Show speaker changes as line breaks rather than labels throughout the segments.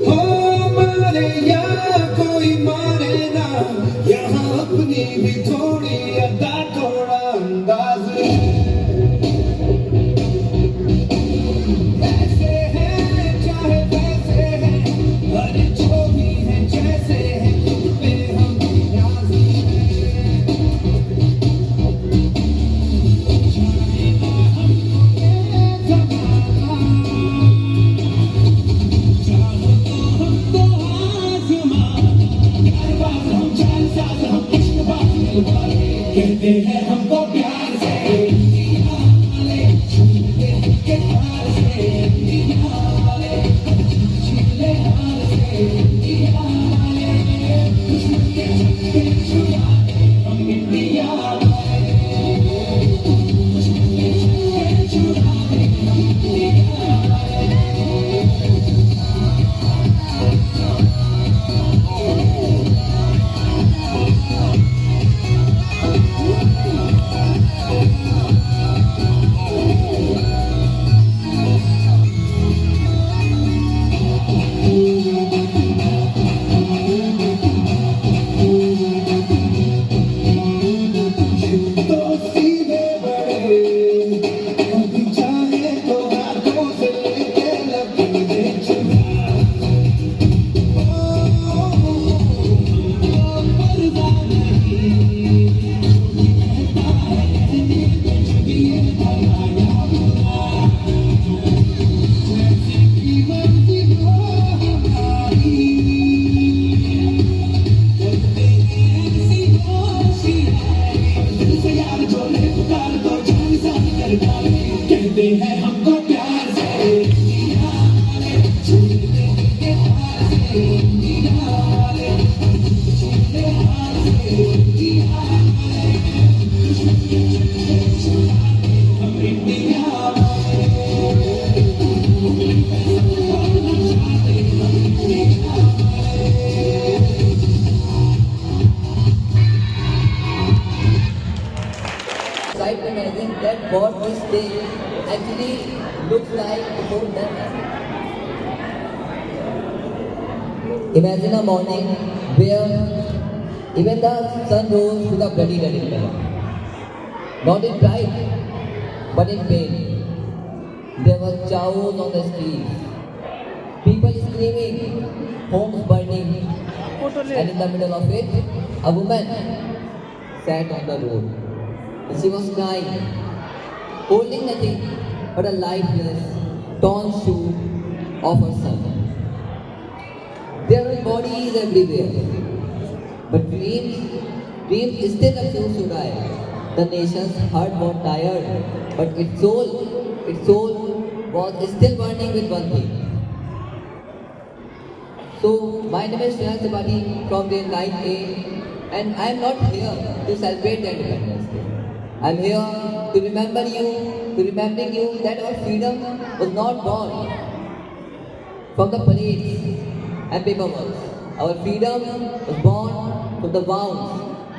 हो मारे या कोई मारे ना, यहाँ अपनी भी थोड़ी अदा थोड़ा अंदाज वैसे है चाहे वैसे है, अरे जो भी है जैसे है खुद पे हम राजी हैं। जानेगा हमको ये जमाना, चाहो तो हमको आजमा, प्यारबाज हम जालसाज हम इश्कबाज दिलवाले, कहते हैं हमको प्यार से दुनिया वाले, छूते हैं के हार से दुनिया वाले, छूले हार से दुनिया वाले, दुश्मन के छक्के छुड़ाने हम इंडिया वाले, दुश्मन के छक्के छुड़ाने हम इंडिया वाले। तो सीधे बड़े कभी चाहे तो हाथों से लेके लकीरें चुरा, पर्दा नहीं कहता है कुछ भी ये भलाया बुरा, जैसे की मर्जी हो हमारी, करते हैं ऐसी होशियारी, दिल से यार जो ले पुकार दो जान साथ कर डाले, कहते हैं हमको प्यार से दुनिया वाले, छूते हैं के हार से दुनिया वाले, छूते हार से दुनिया वाले, दुश्मन के छक्के छुड़ाने हम इंडिया वाले, सबको नचाते हम इंडिया वाले।
Try to imagine that what this day actually looks like before that. Imagine a morning where even the sun rose with a bloody red color. Not in pride, but in pain. There was chaos on the streets. People screaming, homes burning, and in the middle of it, a woman sat on the road. She was crying, holding nothing but a lifeless, torn shoe of her son. There were bodies everywhere, but dreams still refused to die. The nation's heart was tired, but its soul was still burning with one thing. So, my name is Shreyas Tripathi from the 9A, and I am not here to celebrate the Independence Day. I am here to remembering you that our freedom was not born from the parades and paperwork. Our freedom was born from the wounds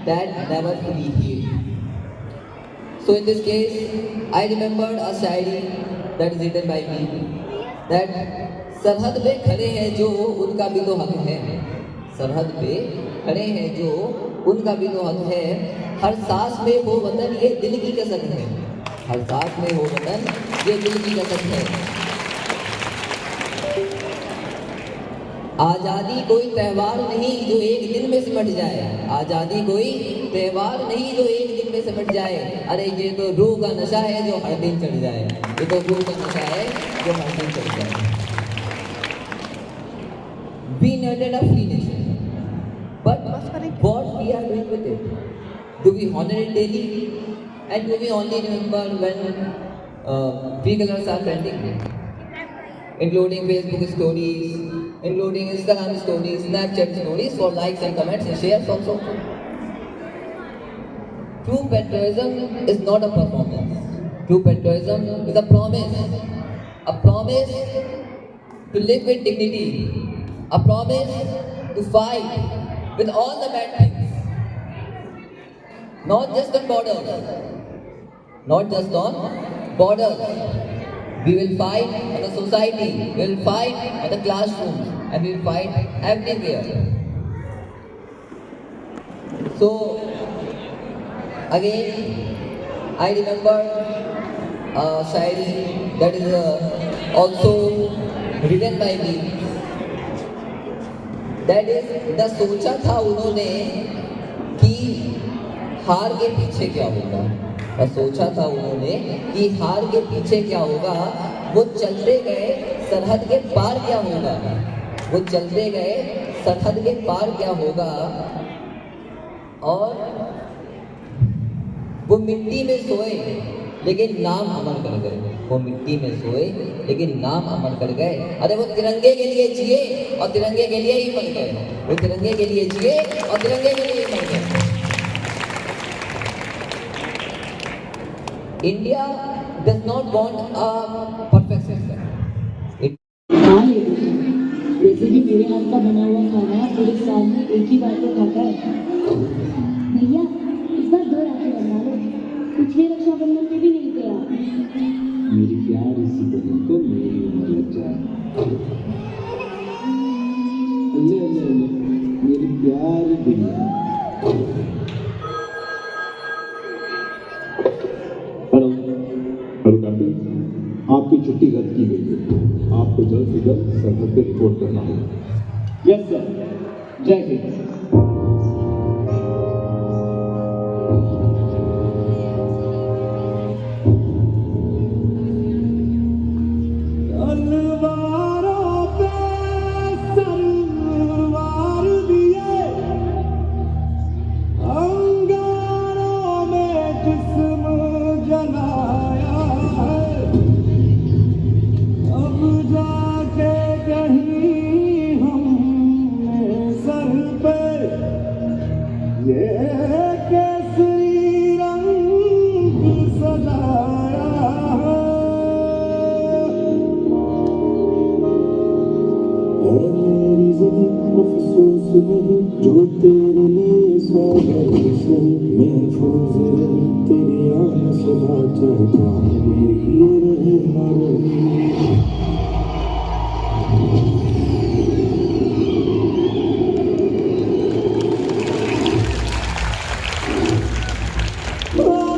that never fully healed. So in this case, I remembered a shairi that is written by me, that सरहद पे खड़े हैं जो उनका भी तो हक है, सरहद पे खड़े हैं जो उनका भी तो हक है, हर सांस में हो वतन ये दिल की कसक है, हर सांस में हो वतन ये दिल की कसक है। आज़ादी कोई त्यौहार नहीं जो एक दिन में सिमट जाए, आज़ादी कोई त्यौहार नहीं जो एक दिन में सिमट जाए, अरे ये तो रूह का नशा है जो हर दिन चढ़ जाए, ये तो रूह का नशा है जो हर दिन चढ़ जाए। We inherited a free nation, but what we are doing with it? Do we honor it daily? And do we only remember when free colors are trending? Including Facebook stories, including Instagram stories, Snapchat stories for likes and comments and shares also. True patriotism is not a performance. True patriotism is a promise to live with dignity, a promise to fight with all the bad things, not just on borders, We will fight in the society, we will fight in the classrooms, and we will fight everywhere. So, again, I remember a shairi that is also written by me. That is, the सोचा था उन्होंने कि हार के पीछे क्या होगा. और सोचा था उन्होंने कि हार के पीछे क्या होगा. वो चलते गए सरहद के पार क्या होगा. वो चलते गए सरहद के पार क्या होगा. और वो मिट्टी में सोए लेकिन नाम अमर कर गए. वो मिट्टी में सोए लेकिन नाम अमर कर गए. अरे वो तिरंगे के लिए जिए और तिरंगे के लिए ही मर गए. वो तिरंगे के लिए जिए और तिरंगे के लिए ही मर गए. India does not want a perfect system.
हाँ ये जैसे कि मेरे हाथ का बना हुआ खाना पूरे साल में एक ही बार तो खाता है. भैया इस बार 2 राखी बनवा लो. पिछले रक्षाबंधन पे भी नहीं थे आप.
मेरी प्यार इसी बहन को मेरी उम्र लग जाए. ले ले ले मेरी प्यारी दुनिया. हेलो हेलो कैप्टन, आपकी छुट्टी रद्द की गई है. आपको जल्द से जल्द सरहद पे रिपोर्ट करना होगा. Yes sir. जय हिंद. जो तेरे लिए स्वागत से महफूज रहे तेरी आन सदा चलता मेरी ये रहे ना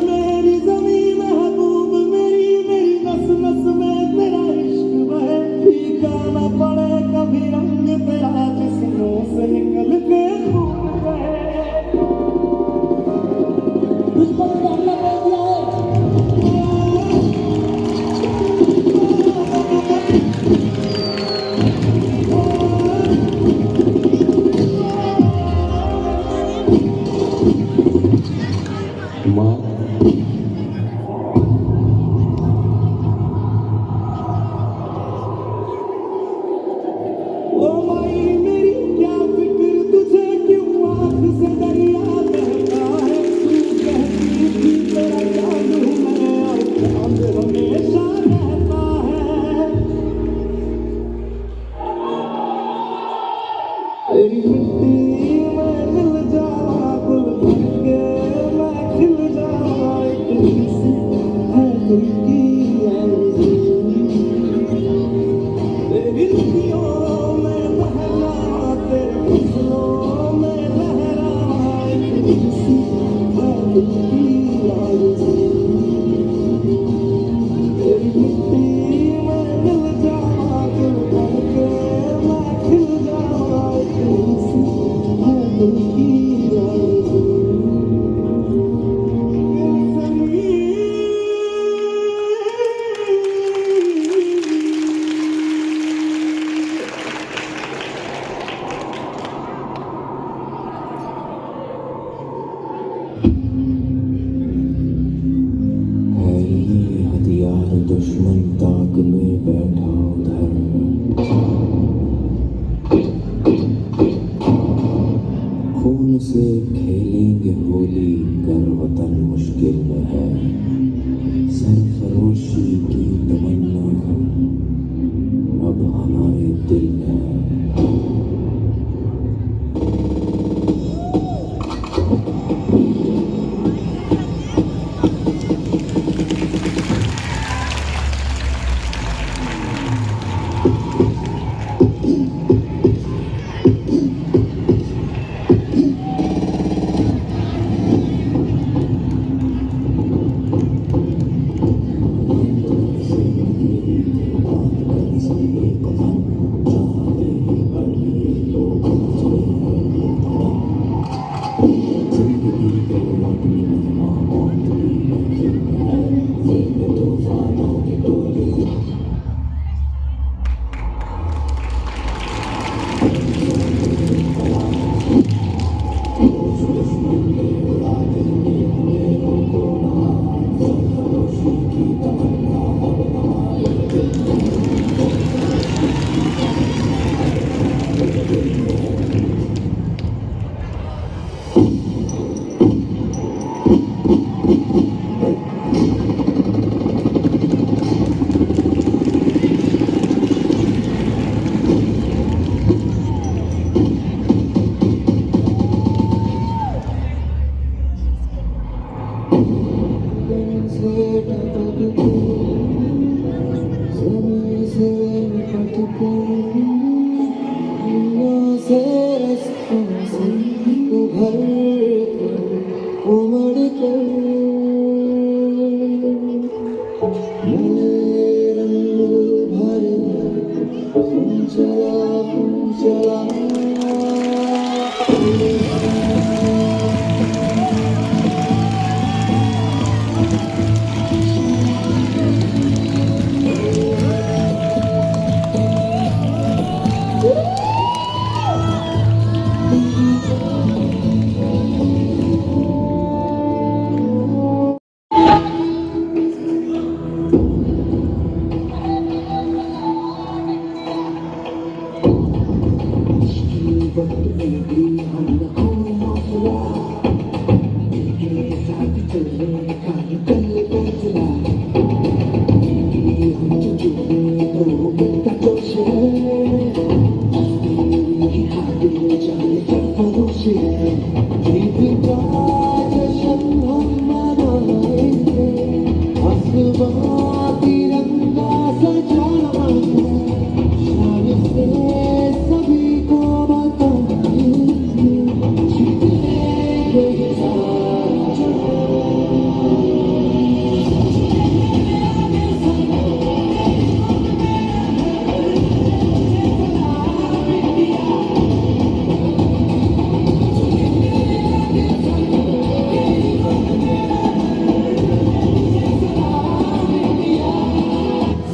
मेरी जमीन महबूब मेरी मेरी नस नस में तेरा इश्क बहे. फीका न पड़े कभी रंग तेरा जिस्मों से निकल के भूल गए.
दुश्मन ने हमला कर दिया है.
माँ ओ माई मेरी क्या फिक्र तुझे क्यों आँख से दरिया बहता है. तू कहती थी तेरा जादू है और चांद हमेशा रहता है. तेरी मिट्टी में मिल जावा गुल बन के मैं खिल जावा. एक सी है दिल की आरज़ू. तेरी नदियों में बह जावा तेरे फसलों में लहरावा. एक सी है दिल की आरज़ू. तेरी मिट्टी में मिल जावा गुल बन के मैं खिल जावा. एक सी है दिल की आरज़ू. हथियार दुश्मन ताक में बैठा उधर. खून से खेलेंगे होली कर वतन मुश्किल में है. सरफरोशी की तमन्ना अब हमारे दिल में है.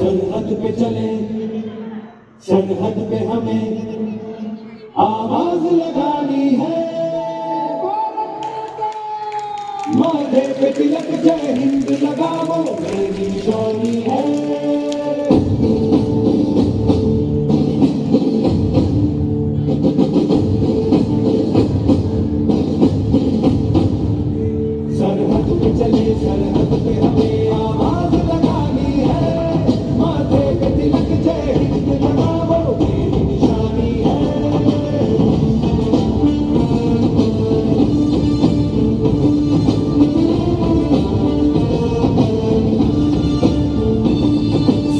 सरहद पे चले, सरहद पे हमें आवाज लगानी है, माथे पे तिलक जय हिंद लगाओ मेरी निशानी है। सरहद पे चले, सरहद पे हमें आवाज लगानी है, माथे पे तिलक जय हिंद लगाओ मेरी निशानी है।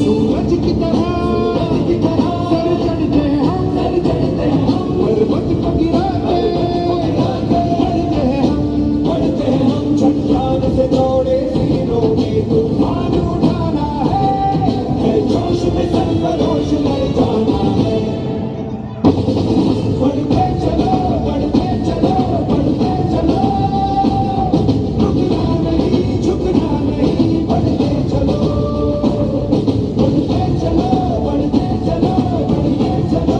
सूरज की तरह सर चढ़ते हम, सर चढ़ते हम, पर्वत को गिराते बढ़ते हम, चट्टान से जोड़े सीनों में तूफान उठाना है जोश में सरफरोश लड़ जाना है। बढ़ते चलो, बढ़ते चलो, बढ़ते चलो, रुकना नहीं, झुकना नहीं, बढ़ते चलो, बढ़ते चलो, बढ़ते चलो, बढ़ते चलो,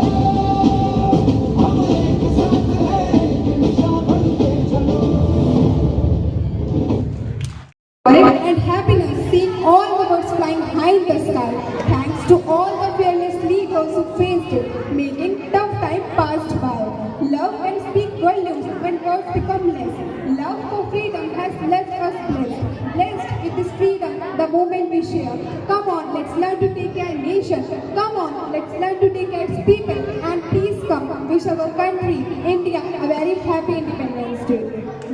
हम एक साथ हैं, निशा बढ़ते चलो।
And happiness seeing all the birds flying high in the sky. Thanks to all the fearless leaders who faced it, making tough time passed by. Love and speak volumes when words become less. Love for freedom has left us blessed. Blessed with this freedom, the moment we share. Come on, let's learn to take care of nation. Come on, let's learn to take care of people. And please come, wish our country, India, a very happy Independence Day.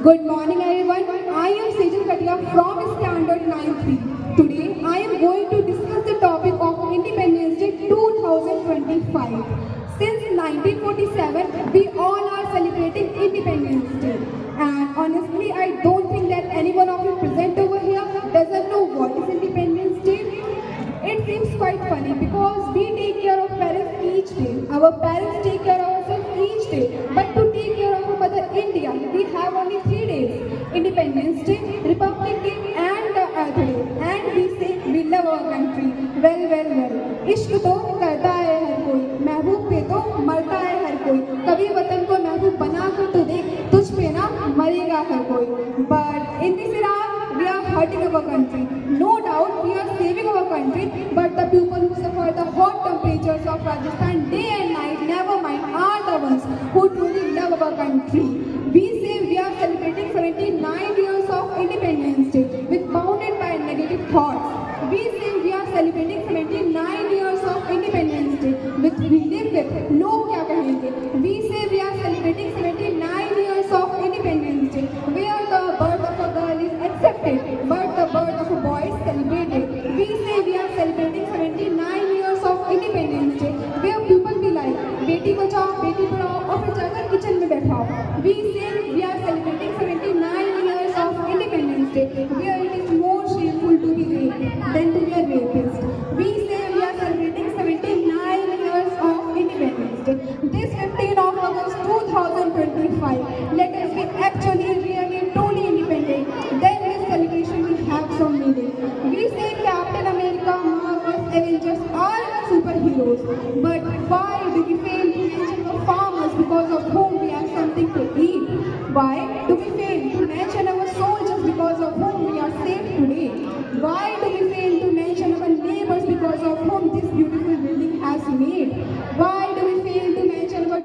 Good morning everyone. I am Sejal Katia from Standard 9-3. Today I am going to discuss the topic of Independence Day 2025. Since 1947, we all are celebrating Independence Day. And honestly, I don't think that anyone of you present over here doesn't know what is Independence Day. It seems quite funny because we take care of parents each day. Our parents take care of ourselves each day. But to take care of our mother India, we have only 3 days. Independence Day, Republic Day and the Earth Day. And we say we love our country. Well, well, well. इश्क तो करता है हर कोई, महबूब पे तो मरता है हर कोई. कभी वतन को महबूब बना कर तो देख, तुझ पे ना मरेगा हर कोई. But in this era, we are hurting our country. No doubt we are saving our country, but the people who suffer the hot temperatures of Rajasthan day and night, never mind, are the ones who truly love our country. We say we are celebrating 79 years of Independence Day. thoughts. We say we are celebrating 79 years of Independence Day with we live with लोग क्या कहेंगे. We say we are celebrating 79 years of Independence Day where the birth of a girl is accepted but the birth of a boy is celebrated. We say we are celebrating 79 years of Independence Day where people be like Beti Bachao Beti Padhao और फिर जाकर kitchen में बैठाओ. We say we are celebrating 79 years of Independence Day where it is more shameful to be raped than to be a rapist. We say we are celebrating 79 years of Independence Day. This 15th of August 2025, let us be actually really truly independent. Then this celebration will have some meaning. We say Captain America, Marvel, Avengers are superheroes, but why do we fail to mention the farmers because of whom we have something to eat? Why do we fail to mention our soldiers because of whom we are safe today? Why do we fail to mention our neighbors because of whom this beautiful building has made? Why do we fail to mention our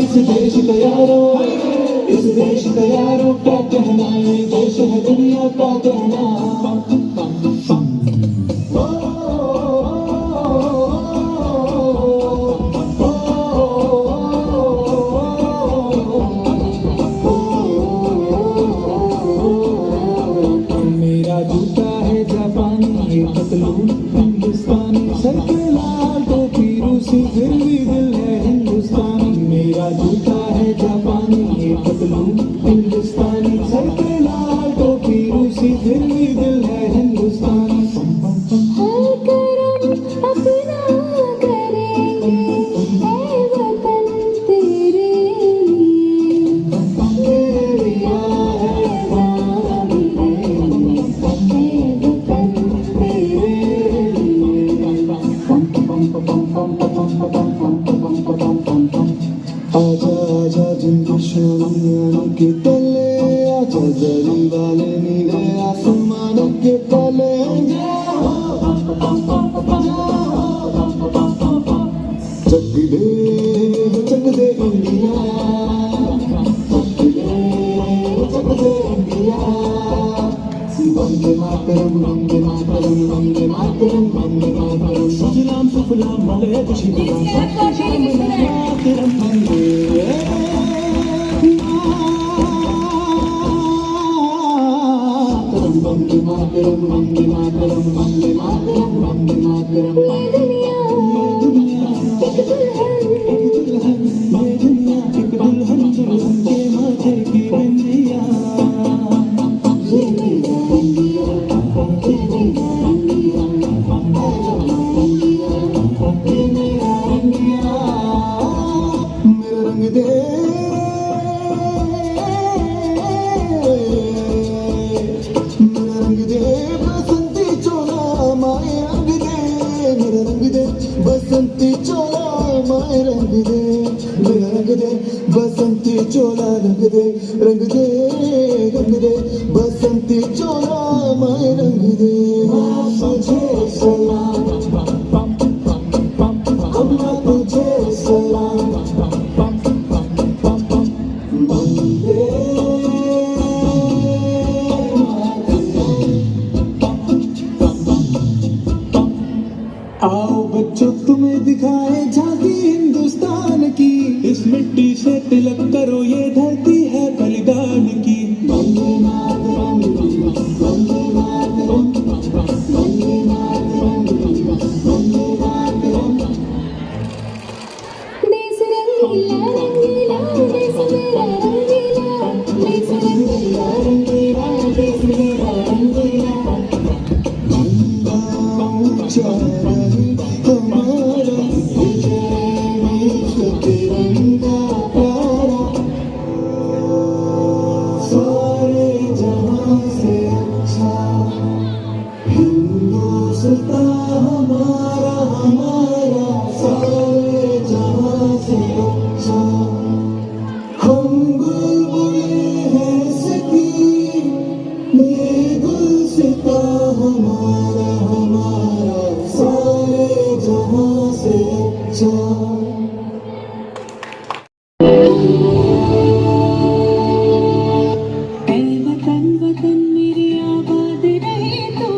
इस देश का यारो, इस देश का यारो क्या कहना, ये देश है दुनिया का कहना। मेरा जूता है जापानी, ये पतलून हिंदुस्तानी, सर पे लाल टोपी रूसी, फिर भी दिल है हिंदुस्तानी। मेरा जूता है जापानी, ये पतलून हिंदुस्तानी, सर पे लाल टोपी रूसी, फिर भी दिल है हिंदुस्तानी।
हर करम अपना करेंगे, ऐ वतन तेरे लिए। दुनिया है सारी तेरी, ऐ वतन तेरे
आजा आजा जिन दुश्मनियों के तले, आजा जरी वाले नीले आसमानों के तले। चक दे इंडिया, चक दे इंडिया। वंदे मातरम, वंदे मातरम, वंदे मातरम, वंदे मातरम। सुजलाम सुफलाम मलयज शिवलाम, मातरम वंदे मातरम, वंदे मातरम, वंदे मातरम, वंदे मातरम, वंदे मातरम।
ये दुनिया एक दुल्हन,
ये दुनिया एक दुल्हन, दुल्हन के माथे की बिंदिया।
ये मेरा इंडिया, ये मेरा इंडिया,
ये मेरा इंडिया। मेरा रंग दे, मेरा रंग दे बसंती चोला, माए रंग दे। मेरा रंग दे बसंती चोला, माए रंग दे। मेरा रंग दे बसंती चोला, रंग दे, रंग दे, रंग दे बसंती चोला, माए रंग दे। तुझे सलाम, अम्मा तुझे सलाम। वंदे आओ बच्चों तुम्हें दिखाए झांकी हिंदुस्तान की, इस मिट्टी से तिलक करो ये धरती है बलिदान की। वंदे मातरम, वंदे मातरम, वंदे मातरम, वंदे मातरम।
देश रंगीला रंगीला, देश मेरा रंगीला, देश रंगीला रंगीला, देश मेरा रंगीला।
झंडा ऊंचा रहे हमारा, विजय विश्व तिरंगा प्यारा। सारे जहां से अच्छा हिंदुस्तान हमारा, हमारा। सारे जहां से अच्छा हम बुलबुल हैं सकी, ये गुलसिता हमारा, हमारा। सारे जहां से अच्छा।
ऐ वतन वतन मेरे आबाद रहे तू,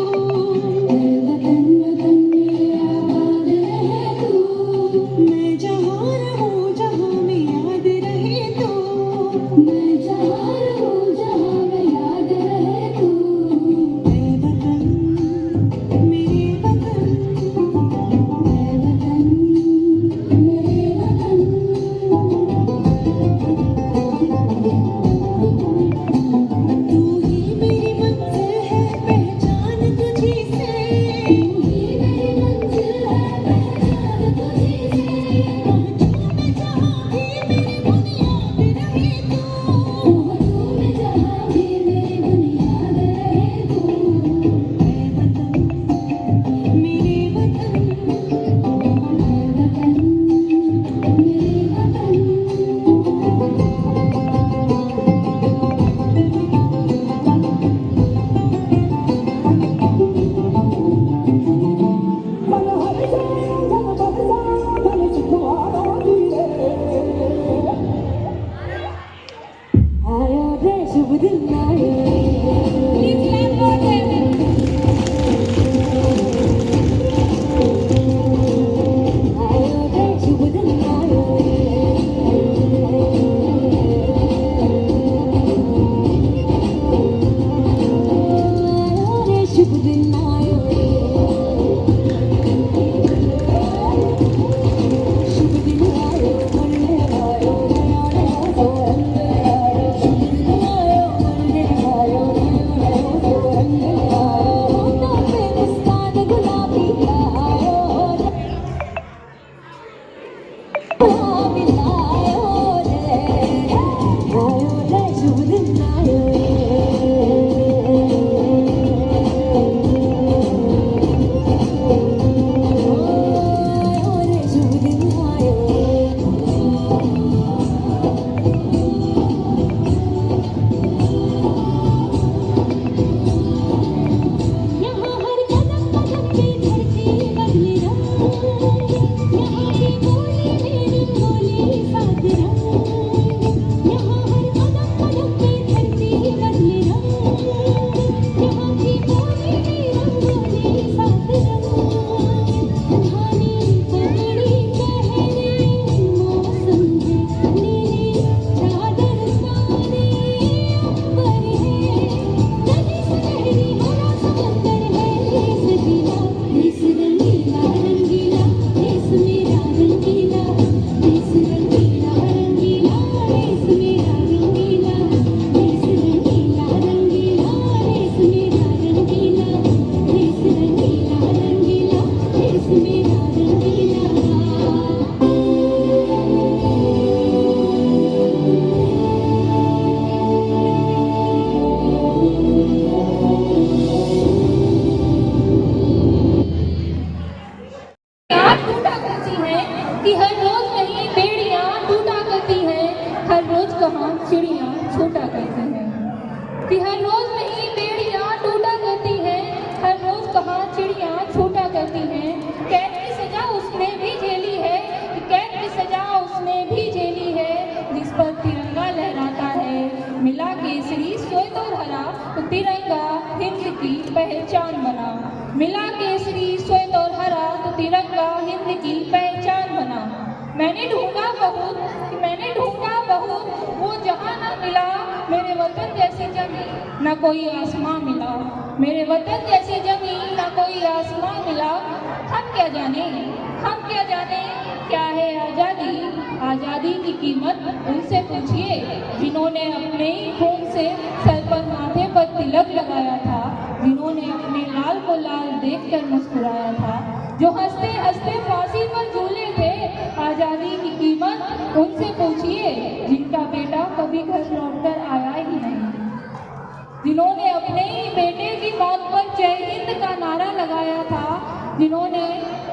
ऐ वतन वतन मेरे आबाद रहे तू। मैं जहाँ रहूँ जहाँ में याद रहे तू, मैं जहाँ रहूँ जहाँ में याद रहे तू। ऐ वतन मेरे वतन, ऐ वतन मेरे वतन। शुभ दिन आए Please clap for them. आयो रे शुभ दिन आयो रे शुभ दिन आयो शुभ दिन आयो मरने आयो शुभ दिन आयो मरने आयो तो पे मुस्कान गुलाबी आयो शुभ दिन आयो शुभ दिन आयो यहाँ हर कदम कदम पे धरती बदली रंग यहाँ की बोली मेरी बोली साथ रंग यहाँ हर कदम कदम पे धरती बदली रंग यहाँ की बोली मेरी बोली साथ रंग धानी पगड़ी पहने मौसम है नीली चादर सारी अंबर है नदी सुनहरी हरा समंदर है देश रंगीला देश मेरा रंगीला देश रंगीला रंगीला देश मेरा रंगीला देश रंगीला रंगीला देश मेरा रंगीला देश रंगीला रंगीला देश मेरा रंगीला टूटा करती है कि हर रोज नहीं बेड़ियां टूटा करती हैं हर रोज कहाँ चिड़ियां छोटा करती हैं कि हर रोज नहीं बेड़ियां टूटा करती हैं हर रोज कहाँ चिड़ियां छोटा करती हैं कैद की सजा उसने भी झेली है कैद की सजा उसने भी झेली है जिस पर तिरंगा लहराता है मिला केसरी श्वेत और हरा तो तिरंगा हिंद की पहचान बना मिला केसरी श्वेत और हरा तो तिरंगा हिंद की पहचान बना मैंने ढूंढा बहुत वो जहां न मिला मेरे वतन जैसी जमीन न कोई आसमां मिला मेरे वतन जैसी जमीन न कोई आसमां मिला हम क्या जाने क्या है आजादी की कीमत उनसे पूछिए जिन्होंने अपने ही खून से सर पर माथे पर तिलक लगाया था जिन्होंने अपने लाल को लाल देखकर मुस्कुराया था जो हंसते हंसते फांसी पर झूले थे आजादी की कीमत उनसे पूछिए जिनका बेटा कभी घर लौटकर आया ही नहीं जिन्होंने अपने ही बेटे की मौत पर जय हिंद का नारा लगाया था जिन्होंने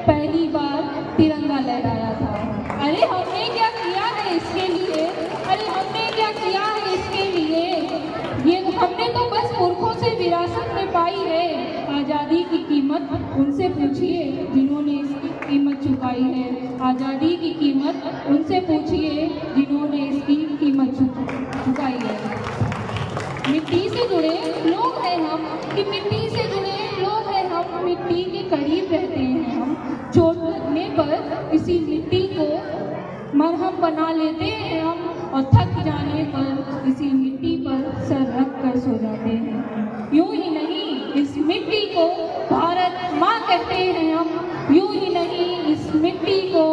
पहली बार तिरंगा लहराया था अरे हमने क्या किया है इसके लिए ये हमने तो बस पुरखों से विरासत में पाई है आज़ादी की कीमत उनसे पूछिए जिन्होंने इसकी कीमत चुकाई है आज़ादी की कीमत उनसे पूछिए जिन्होंने इसकी कीमत चुकाई है मिट्टी से जुड़े लोग हैं हम कि मिट्टी से जुड़े लोग हैं हम मिट्टी के करीब रहते हैं हम चोट लगने पर इसी मिट्टी को मरहम बना लेते हैं हम और थक जाने पर इसी मिट्टी पर सर रख कर सो जाते हैं यूं ही नहीं इस मिट्टी को भारत माँ कहते हैं हम यूं ही नहीं इस मिट्टी को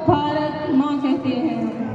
भारत माँ कहते हैं हम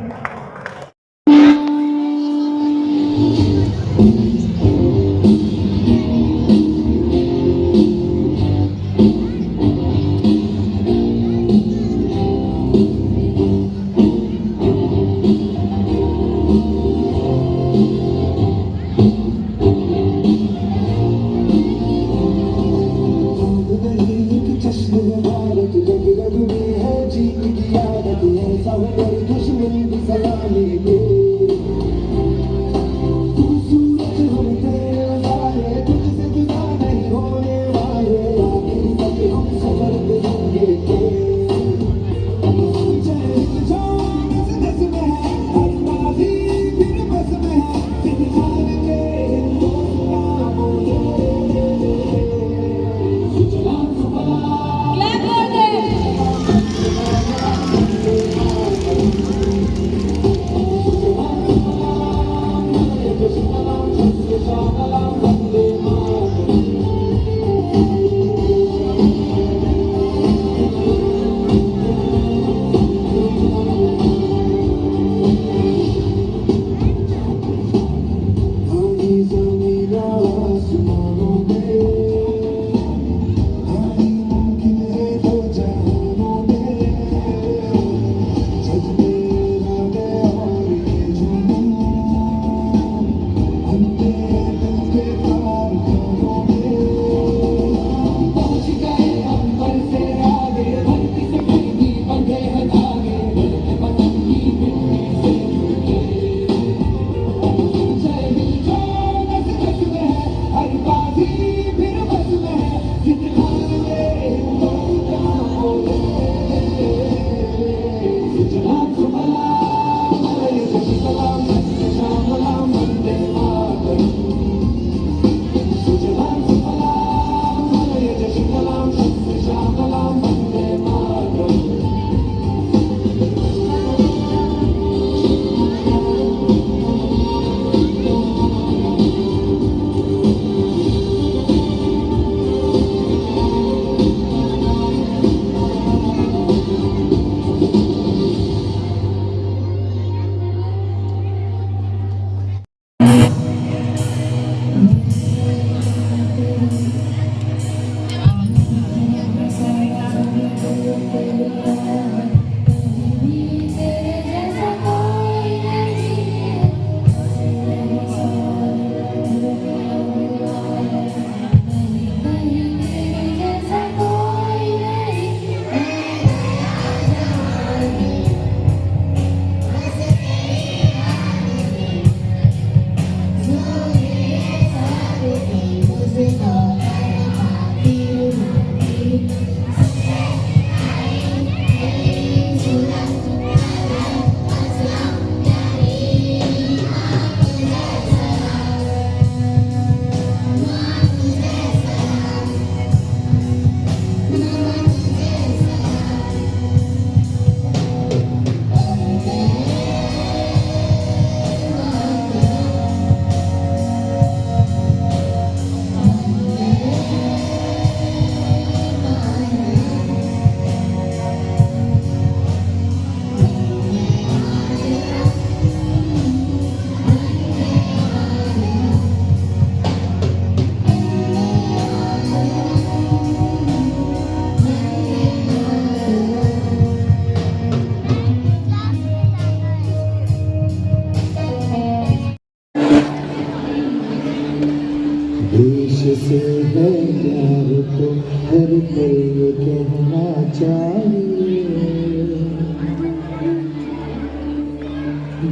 तुझसे है प्यार तो हर पल ये कहना चाहिए,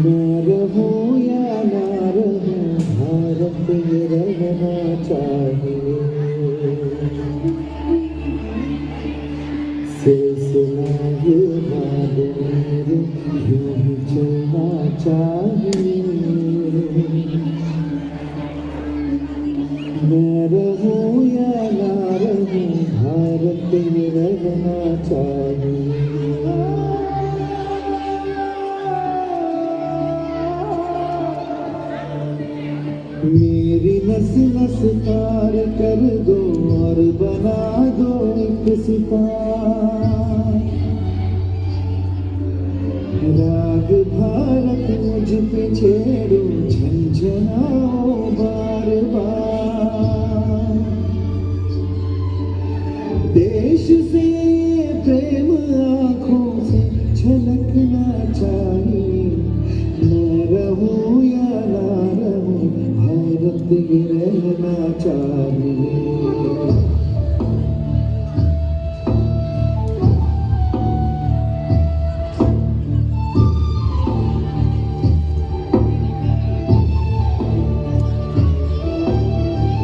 मैं रहूं या ना रहूं भारत ये रहना चाहिए। सिलसिला ये बात मेरे यूं ही चलना चाहिए, मैं रहूं या ना रहूं भारत ये रहना चाहिए। मेरी नस नस तार कर दो और बना दो एक सितार, राग भारत मुझ पे छेड़ो झंझनाओ बार बार। देश से प्रेम आँखों से छलकना चाहिए, मैं रहूं या ना रहूं भारत ये रहना चाहिए।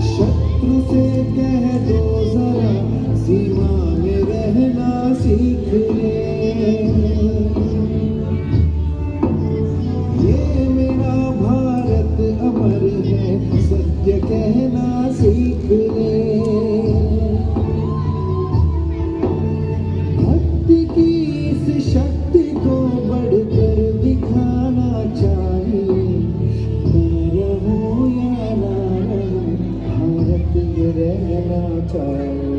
शत्रु से कह दो जरा सीमा में रहना सीख ले, ये मेरा भारत अमर है सत्य कहना सीख ले। भक्ति की इस शक्ति को बढ़कर दिखाना चाहिए, मैं रहूं या ना रहूं भारत ये रहना चाहिए।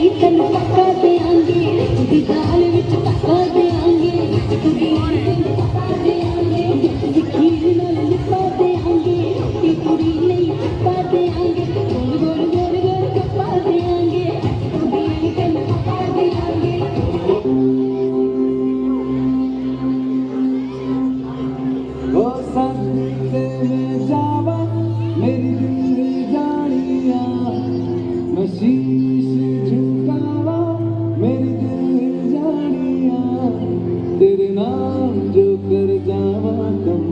नहीं तन पक्का देंगे तुझी दाल विच पक्का देंगे तुझी पक्का देंगे खीर नाल लिपा देंगे ये कुड़ी नहीं पक्का देंगे गोल गोल गोल गोल पक्का देंगे तुझी तन पक्का देंगे
ओ सदके में जावा मेरी दिल जानिया मैं शीश झुकावा मेरी दिल जानिया तेरे नाम जो कर जावा कम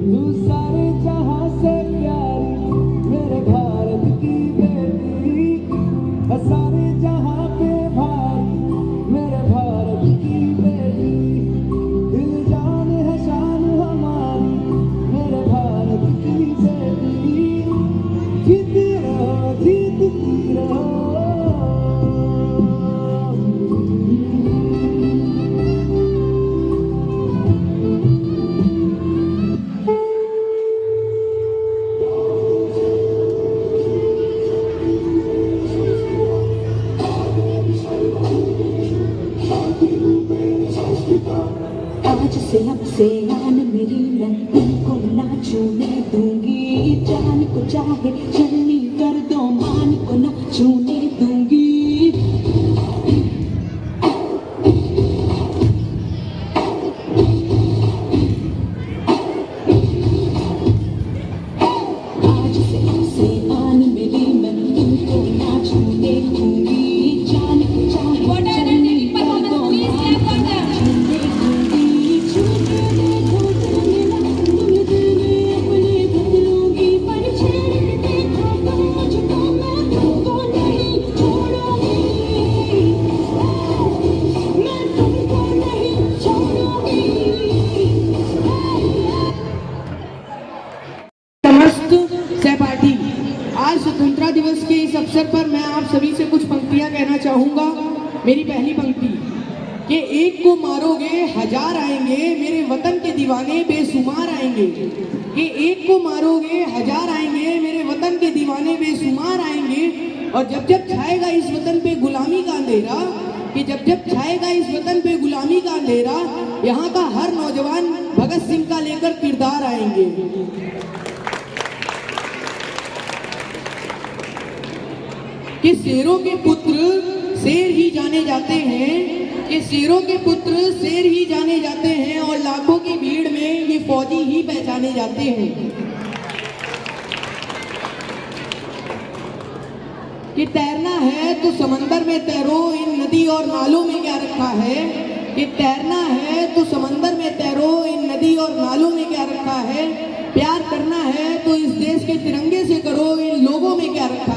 तू सारे जहां से प्यारी मेरे भारत की बेटी सारे जहां पे भारी मेरे भारत की बेटी दिल जान है शान हमारी मेरे भारत की बेटी जीती रहो
आज से अब से आन मेरी मैं तुमको ना छूने दूंगी जान को चाहे चलनी कर दो मान को ना छूने दूंगी आज से अब से आन मेरी मैं तुमको ना छूने दूंगी जान को चाहे चलनी कर दो मान को ना छूने दूंगी
समस्त सहपाठी, आज स्वतंत्रता दिवस के इस अवसर पर मैं आप सभी से कुछ पंक्तियां कहना चाहूंगा। मेरी पहली पंक्ति कि एक को मारोगे हजार आएंगे मेरे वतन के दीवाने बेशुमार आएंगे। कि एक को मारोगे हजार आएंगे मेरे वतन के दीवाने बेशुमार आएंगे। और जब जब छाएगा इस वतन पे गुलामी का अंधेरा, कि जब जब छाएगा इस वतन पे गुलामी का अंधेरा, यहाँ का हर नौजवान भगत सिंह का लेकर किरदार आएंगे। कि शेरों के पुत्र शेर ही जाने जाते हैं, कि शेरों के पुत्र शेर ही जाने जाते हैं और लाखों की भीड़ में ये फौजी ही पहचाने जाते हैं। कि तैरना है तो समंदर में तैरो, इन नदी और नालों में क्या रखा है। कि तैरना है तो समंदर में तैरो, इन नदी और नालों में क्या रखा है। प्यार करना है तो इस देश के तिरंगे से करो, इन लोगों में क्या रखा